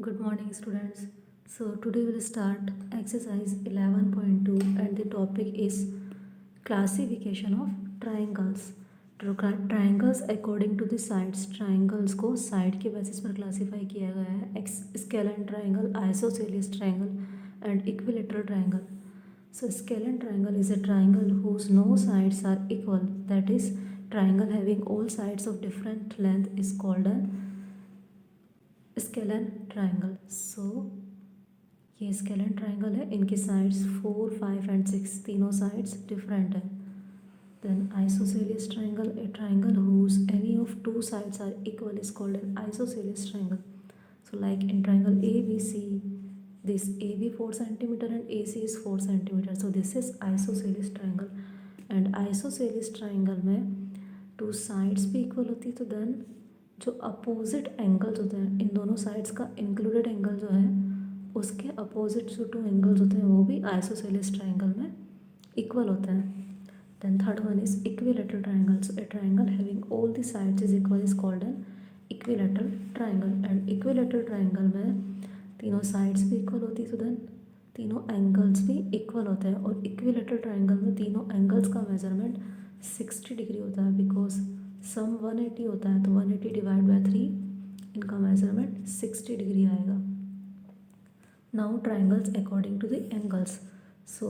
Good morning, students. So, today we'll start exercise 11.2 and the topic is classification of triangles. Triangles according to the sides. Triangles को side के basis पर classify किया गया है. Scalene triangle, isosceles triangle and equilateral triangle. So, scalene triangle is a triangle whose no sides are equal. That is, triangle having all sides of different length is called an scalene triangle. So ये scalene triangle है, इनकी sides 4, 5 and 6 तीनों sides different है. Then isosceles triangle, a triangle whose any of two sides are equal is called an isosceles triangle. So like in triangle A B C, this AB 4 centimeter and AC is 4 centimeter. So this is isosceles triangle. And isosceles triangle में two sides भी equal होती है, तो then जो opposite angles होते हैं इन दोनों sides का इंक्लूडेड एंगल जो है उसके अपोजिट जो टू एंगल्स होते हैं वो भी आइसोसेलिस ट्राइंगल में इक्वल होते हैं. Then third one is equilateral triangle. So a triangle having all the sides is equal is called an equilateral triangle. And equilateral triangle में तीनों साइड्स भी इक्वल होती है, तो देन तीनों एंगल्स भी इक्वल होते हैं. और इक्विलैटरल ट्राइंगल में तीनों एंगल्स का मेजरमेंट 60 डिग्री होता है, बिकॉज सम 180 होता है, तो 180 डिवाइड बाय 3 इनका मेजरमेंट 60 डिग्री आएगा. Now triangles according to the angles. So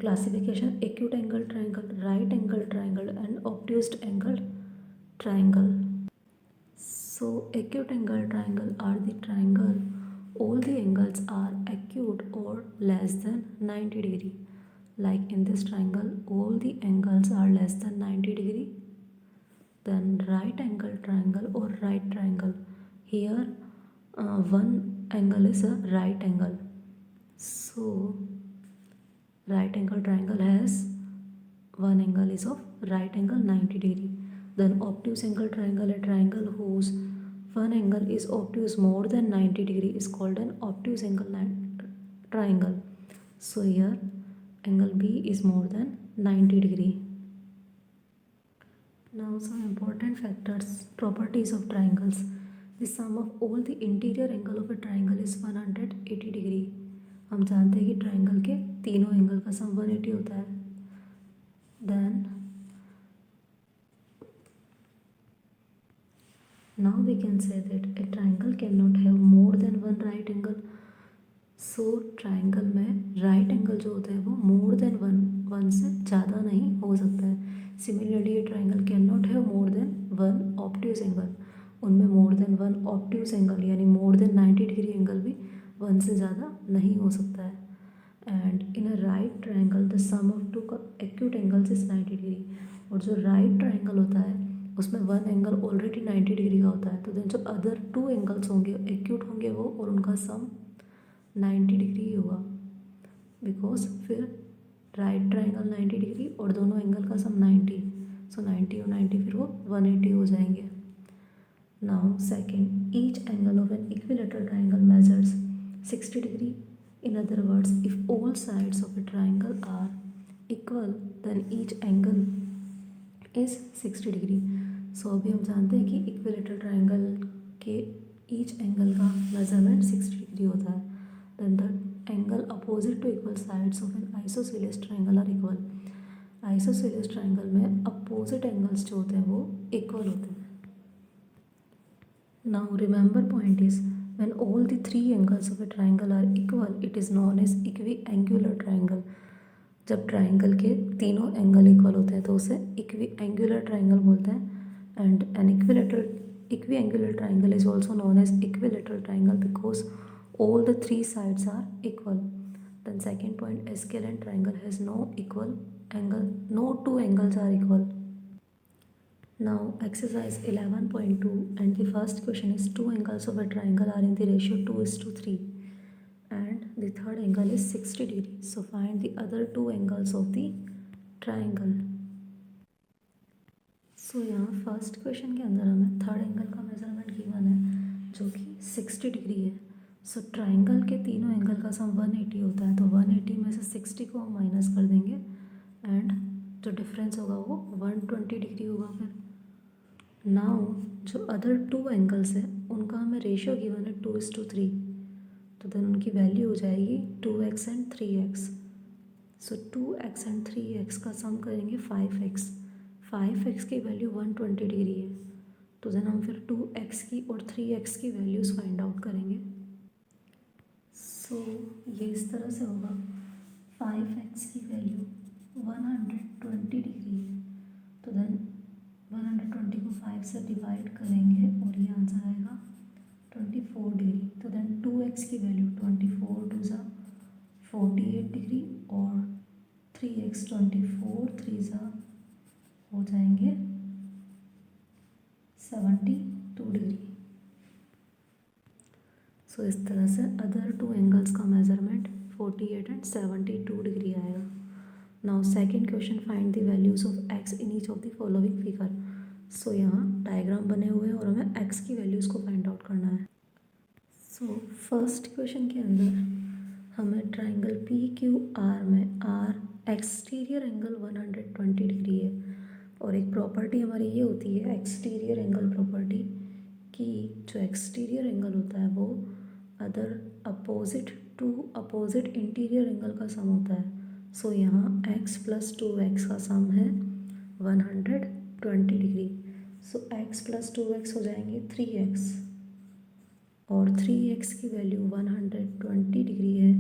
classification: acute angle triangle, right angle triangle and obtused angle triangle. So acute angle triangle are the triangle all the angles are acute or less than 90 degree. Like in this triangle all the angles are less than 90 degree. Then right angle triangle or right triangle, here one angle is a right angle. So right angle triangle has one angle is of right angle 90 degree. Then obtuse angle triangle, a triangle whose one angle is obtuse more than 90 degree is called an obtuse angle triangle. So here angle B is more than 90 degree. Now some important factors, properties of triangles. The sum of all the interior angle of a triangle is 180 degree. हम जानते हैं कि triangle के तीनों angle का सम 180 होता है. Then now we can say that a triangle cannot have more than one right angle. So triangle में right angle जो होता है वो more than one से ज़्यादा नहीं हो सकता है. Similarly a triangle cannot have more than one obtuse angle. उनमें more than one obtuse angle यानी more than 90 degree angle भी one से ज़्यादा नहीं हो सकता है. And in a right triangle the sum of two acute angles is 90 degree. और जो right triangle होता है उसमें वन एंगल ऑलरेडी 90 डिग्री का होता है, तो देन जो अदर टू एंगल्स होंगे एक्यूट होंगे वो, और उनका सम 90 डिग्री ही होगा, बिकॉज फिर राइट ट्राइंगल 90 डिग्री और दोनों एंगल का सम 90. सो 90 और 90 फिर वो 180 हो जाएंगे. Now second, each angle of an equilateral triangle measures 60 degree. In other words, if all sides of a triangle are equal then each angle is 60 degree. So अभी हम जानते हैं कि इक्विलैटरल ट्राइंगल के ईच एंगल का measurement 60 degree होता है. Then the angle opposite to equal sides of an isosceles triangle are equal. Isosceles triangle में अपोजिट एंगल्स जो होते हैं वो इक्वल होते हैं. Now remember point is when all the three angles of a triangle are equal it is known as equiangular triangle. जब triangle के तीनों एंगल इक्वल होते हैं तो उसे इक्वी एंगुलर ट्राइंगल बोलते हैं. And an equiangular triangle is also known as equilateral triangle because all the three sides are equal. Then second point, a scalene triangle has no equal angle, no two angles are equal. Now exercise 11.2 and the first question is two angles of a triangle are in the ratio 2:3 and the third angle is 60 degree. So find the other two angles of the triangle. So यहाँ first question के अंदर हमें third angle का measurement given है जो कि 60 degree है. So triangle के तीनों एंगल का सम 180 होता है, तो 180 में से 60 को हम माइनस कर देंगे एंड जो डिफरेंस होगा वो 120 डिग्री होगा. फिर नाउ जो अदर टू एंगल्स हैं उनका हमें रेशियो गिवन है 2:3. तो देन उनकी वैल्यू हो जाएगी 2x and 3x। So 2x and 3x का सम करेंगे 5x। 5x की वैल्यू 120 डिग्री है, तो देन हम फिर 2x की और 3x की वैल्यूज़ फाइंड आउट करेंगे। सो ये इस तरह से होगा, 5x की वैल्यू 120 डिग्री है, तो देन 120 को 5 से डिवाइड करेंगे और ये आंसर आएगा 24 डिग्री। तो देन 2x की वैल्यू 24 टू ज़ा 48 डिग्री और 3x 24 3 ज़ा हो जाएंगे 72 डिग्री। सो इस तरह से अदर टू एंगल्स का मेजरमेंट 48 एंड 72 डिग्री आएगा। Now second question, find the values of x in each of the following figure. So यहाँ डायग्राम बने हुए हैं और हमें x की वैल्यूज़ को फाइंड आउट करना है। सो फर्स्ट क्वेश्चन के अंदर हमें ट्राइंगल पी क्यू आर में आर एक्सटीरियर एंगल 120 डिग्री है, और एक प्रॉपर्टी हमारी ये होती है एक्सटीरियर एंगल प्रॉपर्टी, कि जो एक्सटीरियर एंगल होता है वो other opposite to opposite interior angle का सम होता है। सो यहाँ x प्लस 2x का सम है 120 डिग्री। सो x प्लस 2x हो जाएंगे 3x, और 3x की वैल्यू 120 डिग्री है,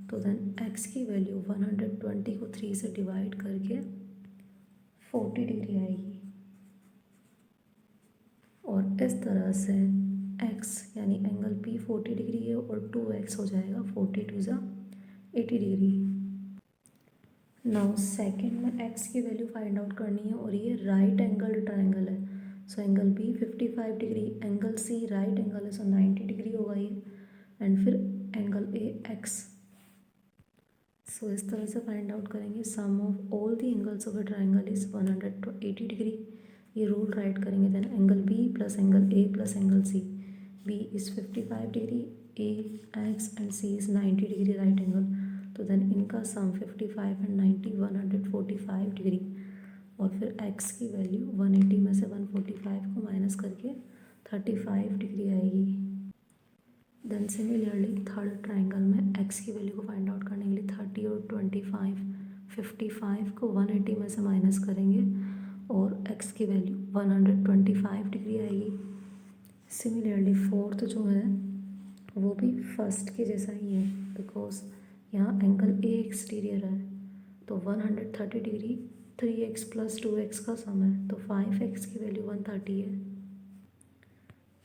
तो देन x की वैल्यू 120 को 3 से डिवाइड करके 40 डिग्री आएगी। और इस तरह से x यानी एंगल P 40 डिग्री है और 2x हो जाएगा 40 टू ज़ा 80 डिग्री। नाउ सेकंड में x की वैल्यू फाइंड आउट करनी है, और ये राइट एंगल ट्राइंगल है। So angle B 55 degree, angle C right angle है, सो 90 डिग्री होगा ये, एंड फिर एंगल A x। सो इस तरह से फाइंड आउट करेंगे sum of all the angles of a triangle is 180 degree. ये रूल राइट करेंगे, then angle B plus angle A plus angle C। B is 55 degree, A x and C is 90 degree right angle, तो then इनका sum 55 and 90 145 degree, और फिर x की value 180 में से 145 को माइनस करके 35 डिग्री आएगी। देन सिमिलरली थर्ड ट्राइंगल में x की वैल्यू को फाइंड आउट करने के लिए 30 और 25 55 को 180 में से माइनस करेंगे और x की वैल्यू 125 डिग्री आएगी। सिमिलरली फोर्थ जो है वो भी फर्स्ट के जैसा ही है, बिकॉज यहाँ एंगल A एक्सटीरियर है, तो 130 डिग्री 3x प्लस 2x का सम है, तो 5x की वैल्यू 130 है।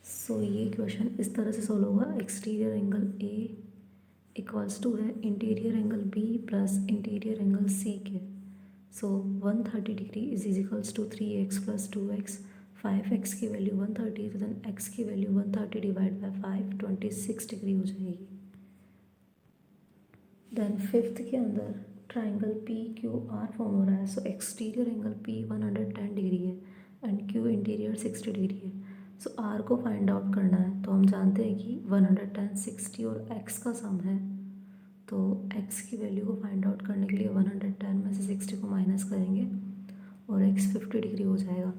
सो ये क्वेश्चन इस तरह से सॉल्व होगा, exterior angle A equals to है interior angle B plus interior angle C के। So 130 degree is equals to 3x plus 2x, 5x की वैल्यू 130, तो देन x की वैल्यू 130 डिवाइड बाय 5 26 डिग्री हो जाएगी। देन फिफ्थ के अंदर triangle P Q R form हो रहा है। So exterior angle P 110 degree है एंड Q इंटीरियर 60 डिग्री है। सो R को फाइंड आउट करना है, तो हम जानते हैं कि 110 60 और x का सम है, तो x की वैल्यू को फाइंड आउट करने के लिए 110 में से 60 को माइनस करेंगे और x 50 डिग्री हो जाएगा।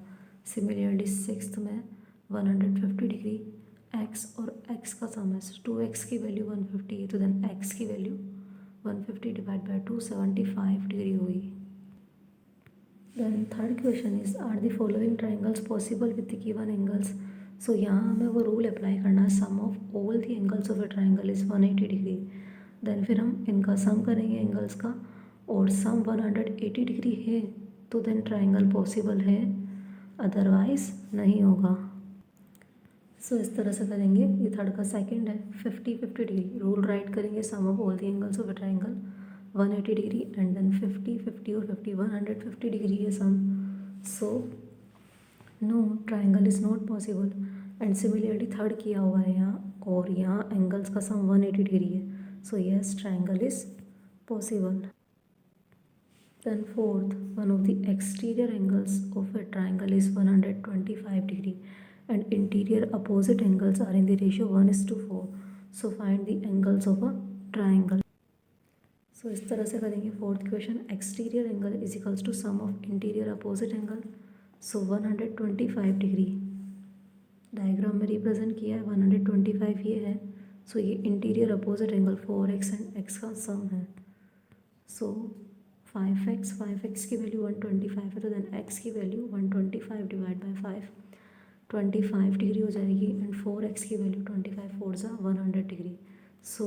सिमिलरली सिक्स्थ में 150 डिग्री x और x का सम है, 2x की वैल्यू 150 है, तो देन x की वैल्यू 150 डिवाइड बाय 2 75 डिग्री हुई। Then third question is are the following triangles possible with the given angles. So यहाँ हमें वो रूल अप्लाई करना है, sum of all the angles of a triangle is 180 degree. Then फिर हम इनका सम करेंगे एंगल्स का, और सम 180 डिग्री है तो देन ट्राइंगल पॉसिबल है, अदरवाइज नहीं होगा। सो इस तरह से करेंगे, ये थर्ड का सेकंड है 50 डिग्री, रूल राइट करेंगे sum of all the angles of a triangle 180 degree, and then 50 और 50 150 डिग्री है sum. So no triangle is not possible. And similarly third किया हुआ है यहाँ, और यहाँ एंगल्स का सम 180 डिग्री है, so yes triangle is possible. Then fourth, one of the exterior angles of a triangle is 125 degree and interior opposite angles are in the ratio 1:4. So find the angles of a triangle. So इस तरह से करेंगे fourth question, exterior angle is equals to sum of interior opposite angle. So 125 degree diagram में represent किया है, 125 ये है, so ये interior opposite angle 4x and x का सम है। सो 5x की वैल्यू 125 है, तो देन x की वैल्यू 125 डिवाइड बाई 5 25 डिग्री हो जाएगी, एंड 4x की वैल्यू 25 4 ज़ा 100 डिग्री। सो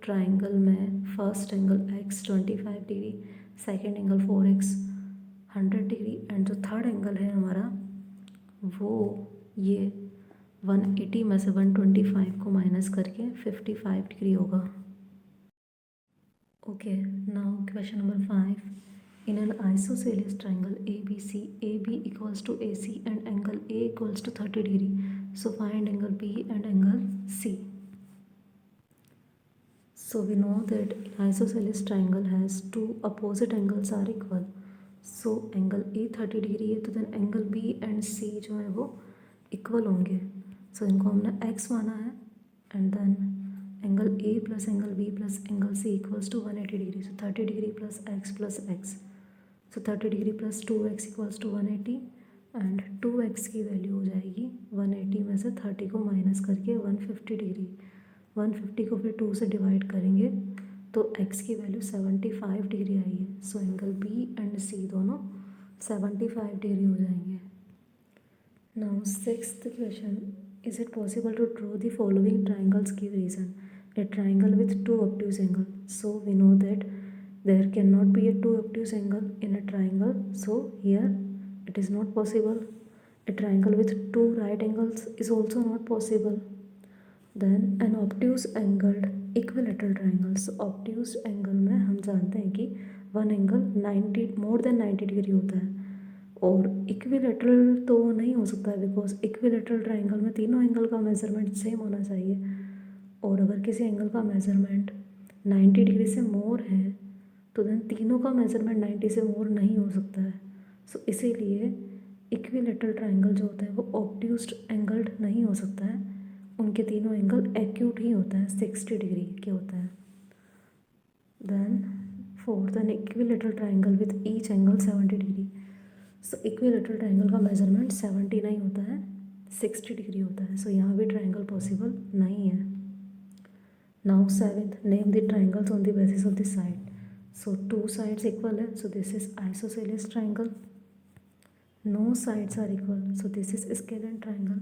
ट्राइंगल में first angle x 25 degree, second angle 4x 100 degree, and जो थर्ड एंगल है हमारा वो ये 180 में से 125 को माइनस करके 55 डिग्री होगा। Okay, now question number 5। In an isosceles triangle ABC, AB equals to AC and angle A equals to 30 degree. So find angle B and angle C. So we know that isosceles triangle has two opposite angles are equal. So angle A 30 degree है, तो then angle B and C जो है वो equal होंगे. So इनको हमने x माना है, and then angle A plus angle B plus angle C equals to 180 degree. So 30 degree plus x. So 30 degree plus 2x equals to 180, and 2x की value हो जाएगी 180 में से 30 को माइनस करके 150 डिग्री। 150 को फिर 2 से डिवाइड करेंगे तो x की वैल्यू 75 डिग्री आई है। So angle B and C दोनों 75 डिग्री हो जाएंगे। Now sixth question, is it possible to draw the following triangles give reason. A triangle with two obtuse angle. So we know that there cannot be a two obtuse angle in a triangle, so here it is not possible. A triangle with two right angles is also not possible. Then an obtuse angled equilateral triangle. So obtuse angle में हम जानते हैं कि one angle 90 more than 90 degree होता है, और equilateral तो नहीं हो सकता है बिकॉज इक्विलेटरल ट्राइंगल में तीनों एंगल का मेजरमेंट सेम होना चाहिए, और अगर किसी एंगल का मेजरमेंट 90 डिग्री से मोर है तो देन तीनों का मेजरमेंट 90 से मोर नहीं हो सकता है। सो इसीलिए इक्विलेटरल ट्राइंगल जो होता है वो ऑब्ट्यूज्ड एंगल्ड नहीं हो सकता है, उनके तीनों एंगल एक्यूट ही होता है, 60 डिग्री के होता है। Then fourth, an equilateral triangle with each angle 70 degree. So equilateral triangle का मेजरमेंट 70 नहीं होता है, 60 डिग्री होता है। सो यहाँ भी ट्राइंगल पॉसिबल नहीं है। Now seventh, name the triangles on the basis of the side. So two sides equal है, so this is isosceles triangle. No sides are equal, so this is scalene triangle,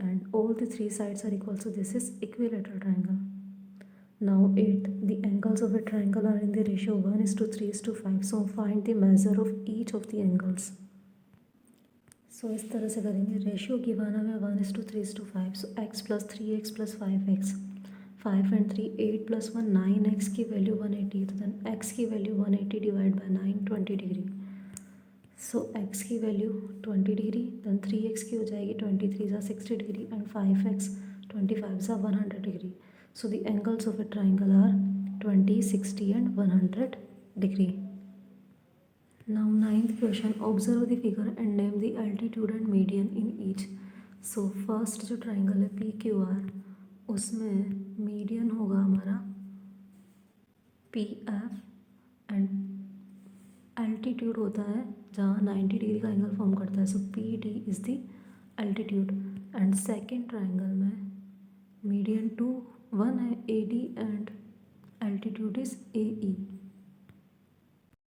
and all the three sides are equal, so this is equilateral triangle. Now 8, the angles of a triangle are in the ratio 1:3:5. So find the measure of each of the angles. So इस तरह से करेंगे, ratio given हमें 1:3:5, so x plus 3x plus 5x, 5 and 3 8 plus 1 9x की value 180, तो then x की value 180 divide by 9 20 degree. So x की value 20 degree, then 3x की हो जाएगी 23 ज़ा 60 डिग्री, एंड 5x 25 ज़ा 100 degree. So the angles of a triangle are 20 60 and 100 degree. Now ninth question, observe the figure and name the altitude and median in each. So first जो triangle है PQR, उसमें median होगा हमारा PF, and altitude होता है जहाँ 90 degree का angle form करता है, सो PD is the altitude. And second triangle में मीडियन 1 है AD, and altitude is AE।